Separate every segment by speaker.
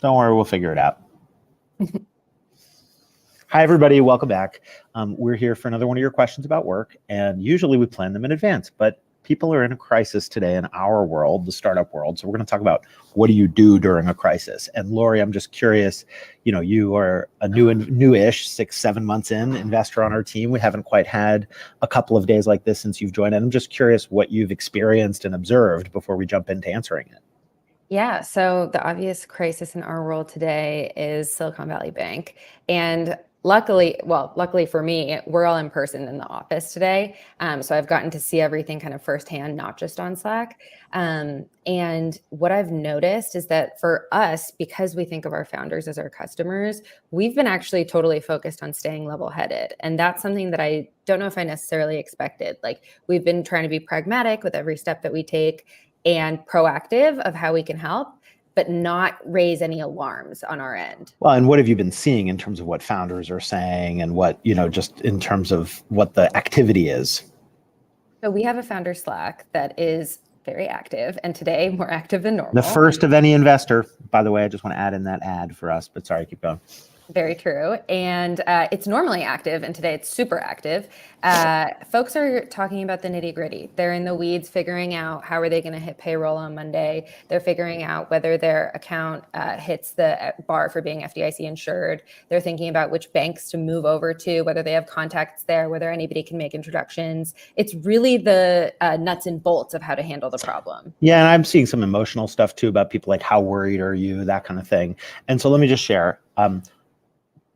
Speaker 1: Don't worry, we'll figure it out. Hi, everybody. Welcome back. We're here for another one of your questions about work, and usually we plan them in advance, but people are in a crisis today in our world, the startup world. So we're going to talk about what do you do during a crisis. And Lori, I'm just curious, you are a newish 6-7 months in investor on our team. We haven't quite had a couple of days like this since you've joined. And I'm just curious what you've experienced and observed before we jump into answering it.
Speaker 2: Yeah, so the obvious crisis in our world today is Silicon Valley Bank. And luckily for me, we're all in person in the office today. So I've gotten to see everything kind of firsthand, not just on Slack. And what I've noticed is that for us, because we think of our founders as our customers, we've been actually totally focused on staying level-headed. And that's something that I don't know if I necessarily expected. Like, we've been trying to be pragmatic with every step that we take and proactive of how we can help, but not raise any alarms on our end.
Speaker 1: Well, and what have you been seeing in terms of what founders are saying and what, just in terms of what the activity is?
Speaker 2: So we have a founder Slack that is very active, and today more active than normal.
Speaker 1: The first of any investor, by the way. I just want to add in that ad for us, but sorry, keep going.
Speaker 2: Very true. And it's normally active, and today it's super active. Folks are talking about the nitty gritty. They're in the weeds figuring out how are they going to hit payroll on Monday. They're figuring out whether their account hits the bar for being FDIC insured. They're thinking about which banks to move over to, whether they have contacts there, whether anybody can make introductions. It's really the nuts and bolts of how to handle the problem.
Speaker 1: Yeah, and I'm seeing some emotional stuff too about people like, how worried are you, that kind of thing. And so let me just share.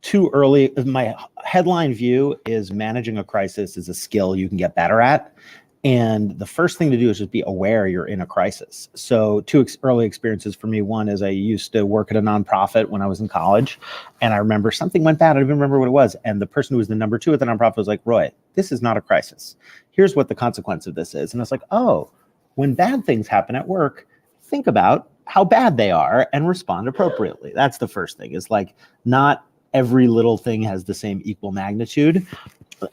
Speaker 1: Too early, my headline view is managing a crisis is a skill you can get better at. And the first thing to do is just be aware you're in a crisis. So two early experiences for me. One is I used to work at a nonprofit when I was in college. And I remember something went bad. I don't even remember what it was. And the person who was the number 2 at the nonprofit was like, Roy, this is not a crisis. Here's what the consequence of this is. And I was like, oh, when bad things happen at work, think about how bad they are and respond appropriately. That's the first thing, is like, not every little thing has the same equal magnitude.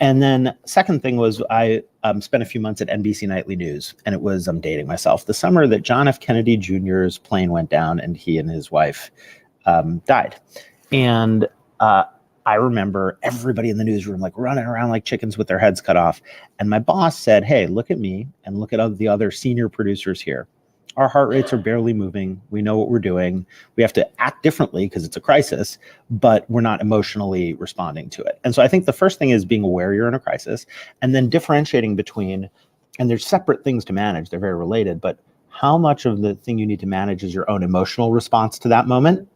Speaker 1: And then second thing was I spent a few months at NBC Nightly News, and it was, I'm dating myself, the summer that John F. Kennedy Jr.'s plane went down and he and his wife died. And I remember everybody in the newsroom like running around like chickens with their heads cut off. And my boss said, hey, look at me and look at the other senior producers here. Our heart rates are barely moving. We know what we're doing. We have to act differently because it's a crisis, but we're not emotionally responding to it. And so I think the first thing is being aware you're in a crisis, and then differentiating between, and there's separate things to manage, they're very related, but how much of the thing you need to manage is your own emotional response to that moment,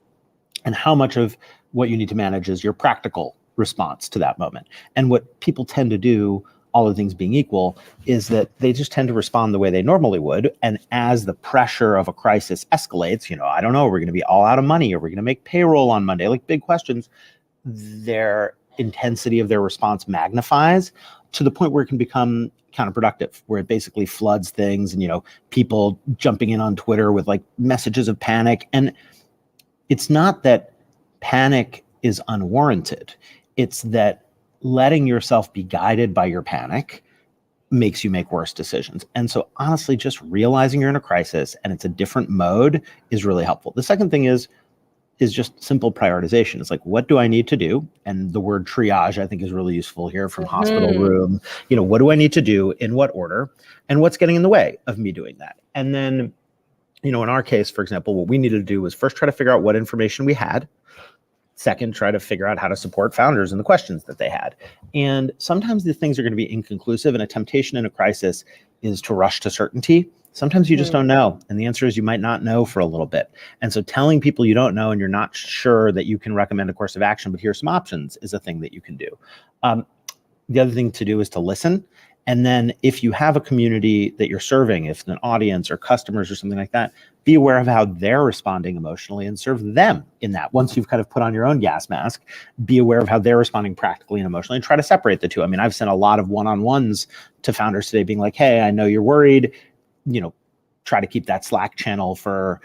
Speaker 1: and how much of what you need to manage is your practical response to that moment. And what people tend to do, all the things being equal, is that they just tend to respond the way they normally would. And as the pressure of a crisis escalates, I don't know, we're going to be all out of money, or we're going to make payroll on Monday, like big questions, their intensity of their response magnifies to the point where it can become counterproductive, where it basically floods things and, people jumping in on Twitter with like messages of panic. And it's not that panic is unwarranted. It's that letting yourself be guided by your panic makes you make worse decisions. And so honestly, just realizing you're in a crisis and it's a different mode is really helpful. The second thing is just simple prioritization. It's like, what do I need to do? And the word triage, I think, is really useful here, from hospital room. What do I need to do, in what order, and what's getting in the way of me doing that? And then, in our case, for example, what we needed to do was first try to figure out what information we had. Second, try to figure out how to support founders and the questions that they had. And sometimes the things are going to be inconclusive, and a temptation in a crisis is to rush to certainty. Sometimes you just don't know. And the answer is you might not know for a little bit. And so telling people you don't know and you're not sure that you can recommend a course of action, but here's some options, is a thing that you can do. The other thing to do is to listen. And then if you have a community that you're serving, if an audience or customers or something like that, be aware of how they're responding emotionally and serve them in that. Once you've kind of put on your own gas mask, be aware of how they're responding practically and emotionally, and try to separate the two. I mean, I've sent a lot of one-on-ones to founders today being like, hey, I know you're worried, try to keep that Slack channel for,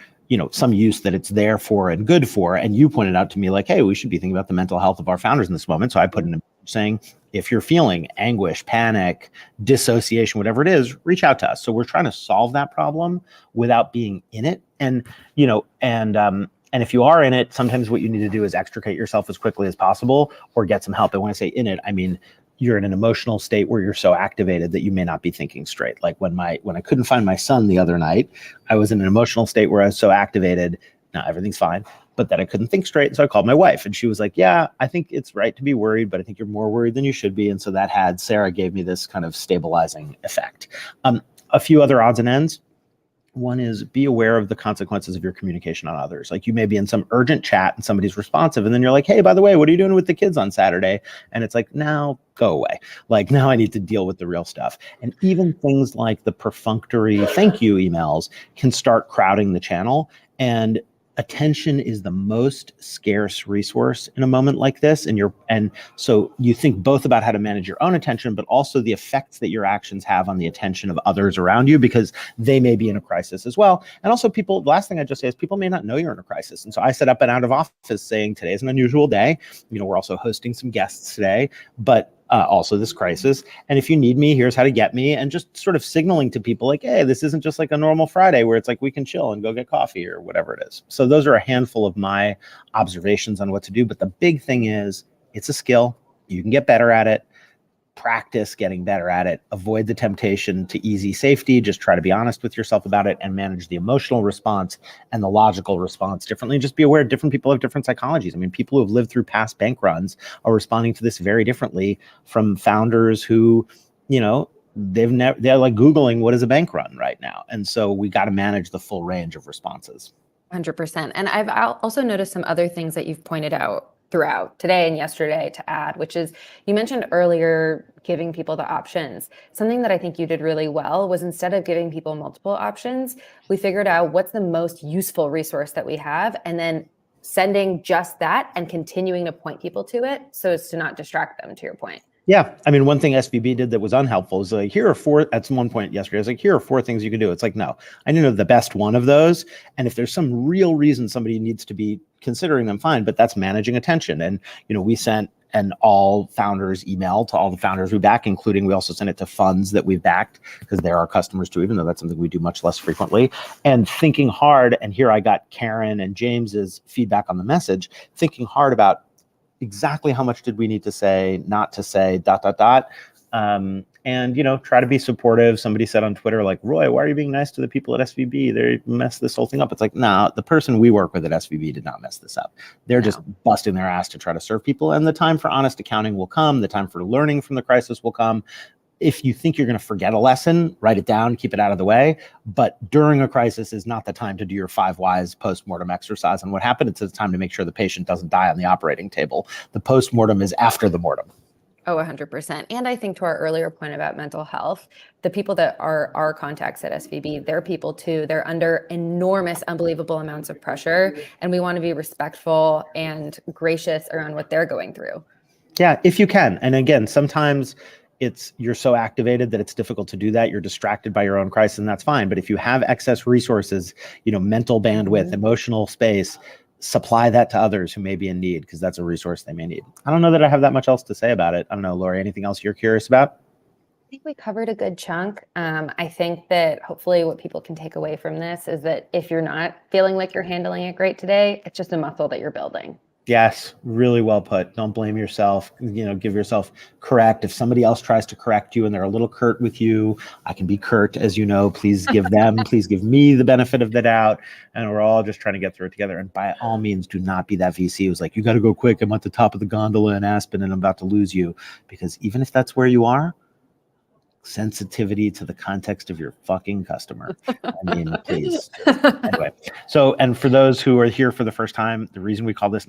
Speaker 1: some use that it's there for and good for. And you pointed out to me like, hey, we should be thinking about the mental health of our founders in this moment. So I put in a message saying, if you're feeling anguish, panic, dissociation, whatever it is, reach out to us. So we're trying to solve that problem without being in it. And, And if you are in it, sometimes what you need to do is extricate yourself as quickly as possible or get some help. And when I say in it, I mean you're in an emotional state where you're so activated that you may not be thinking straight. Like when I couldn't find my son the other night, I was in an emotional state where I was so activated. Now everything's fine, but that I couldn't think straight. So I called my wife and she was like, yeah, I think it's right to be worried, but I think you're more worried than you should be. And so Sarah gave me this kind of stabilizing effect. A few other odds and ends. One is be aware of the consequences of your communication on others. Like you may be in some urgent chat and somebody's responsive and then you're like, hey, by the way, what are you doing with the kids on Saturday? And it's like, now go away. Like now I need to deal with the real stuff. And even things like the perfunctory thank you emails can start crowding the channel. And attention is the most scarce resource in a moment like this. And so you think both about how to manage your own attention, but also the effects that your actions have on the attention of others around you, because they may be in a crisis as well. And also the last thing I just say is people may not know you're in a crisis. And so I set up an out of office saying today is an unusual day. We're also hosting some guests today, but also this crisis. And if you need me, here's how to get me. And just sort of signaling to people like, hey, this isn't just like a normal Friday where it's like we can chill and go get coffee or whatever it is. So those are a handful of my observations on what to do. But the big thing is it's a skill. You can get better at it. Practice getting better at it. Avoid the temptation to easy safety. Just try to be honest with yourself about it and manage the emotional response and the logical response differently. And just be aware different people have different psychologies. I mean, people who have lived through past bank runs are responding to this very differently from founders who, they're like Googling what is a bank run right now. And so we got to manage the full range of responses.
Speaker 2: 100%. And I've also noticed some other things that you've pointed out throughout today and yesterday to add, which is you mentioned earlier giving people the options. Something that I think you did really well was instead of giving people multiple options, we figured out what's the most useful resource that we have and then sending just that and continuing to point people to it so as to not distract them, to your point.
Speaker 1: Yeah. I mean, one thing SVB did that was unhelpful is like, here are four, at one point yesterday, I was like, here are four things you can do. It's like, no, I know the best one of those. And if there's some real reason somebody needs to be considering them, fine, but that's managing attention. And, we sent an all founders email to all the founders we back, including we also sent it to funds that we've backed because they're our customers too, even though that's something we do much less frequently. And thinking hard, and here I got Karen and James's feedback on the message, thinking hard about exactly how much did we need to say, not to say, ... And, try to be supportive. Somebody said on Twitter, like, Roy, why are you being nice to the people at SVB? They messed this whole thing up. It's like, no, the person we work with at SVB did not mess this up. They're just busting their ass to try to serve people. And the time for honest accounting will come. The time for learning from the crisis will come. If you think you're going to forget a lesson, write it down, keep it out of the way. But during a crisis is not the time to do your 5 whys postmortem exercise on what happened. It's the time to make sure the patient doesn't die on the operating table. The postmortem is after the mortem.
Speaker 2: Oh, 100%. And I think to our earlier point about mental health, the people that are our contacts at SVB, they're people too. They're under enormous, unbelievable amounts of pressure. And we want to be respectful and gracious around what they're going through.
Speaker 1: Yeah, if you can. And again, sometimes you're so activated that it's difficult to do that. You're distracted by your own crisis, and that's fine. But if you have excess resources, mental bandwidth, emotional space, supply that to others who may be in need, because that's a resource they may need. I don't know that I have that much else to say about it. I don't know, Lori, anything else you're curious about?
Speaker 2: I think we covered a good chunk. I think that hopefully what people can take away from this is that if you're not feeling like you're handling it great today, it's just a muscle that you're building.
Speaker 1: Yes, really well put. Don't blame yourself. Give yourself correct. If somebody else tries to correct you and they're a little curt with you, I can be curt, as you know. Please give them, please give me the benefit of the doubt. And we're all just trying to get through it together. And by all means, do not be that VC who's like, you got to go quick. I'm at the top of the gondola in Aspen and I'm about to lose you. Because even if that's where you are, sensitivity to the context of your fucking customer. I mean, please. Anyway, and for those who are here for the first time, the reason we call this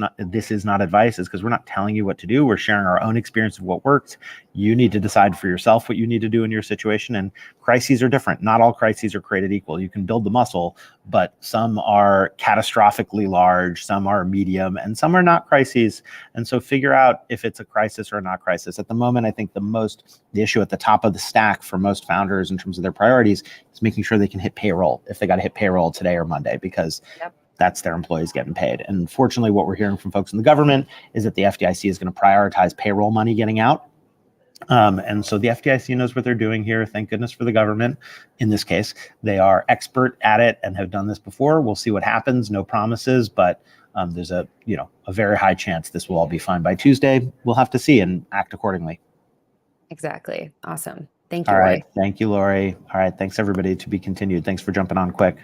Speaker 1: is not advice is because we're not telling you what to do. We're sharing our own experience of what works. You need to decide for yourself what you need to do in your situation. And crises are different. Not all crises are created equal. You can build the muscle, but some are catastrophically large, some are medium, and some are not crises. And so figure out if it's a crisis or not crisis. At the moment, I think the issue at the top of the stack for most founders in terms of their priorities is making sure they can hit payroll if they got to hit payroll today or Monday, because that's their employees getting paid. And fortunately, what we're hearing from folks in the government is that the FDIC is going to prioritize payroll money getting out And so the FDIC knows what they're doing here. Thank goodness for the government. In this case, they are expert at it and have done this before. We'll see what happens. No promises, but there's a very high chance this will all be fine by Tuesday. We'll have to see and act accordingly.
Speaker 2: Exactly. Awesome. Thank you,
Speaker 1: All
Speaker 2: Roy.
Speaker 1: right. Thank you, Lori. All right. Thanks, everybody. To be continued. Thanks for jumping on quick.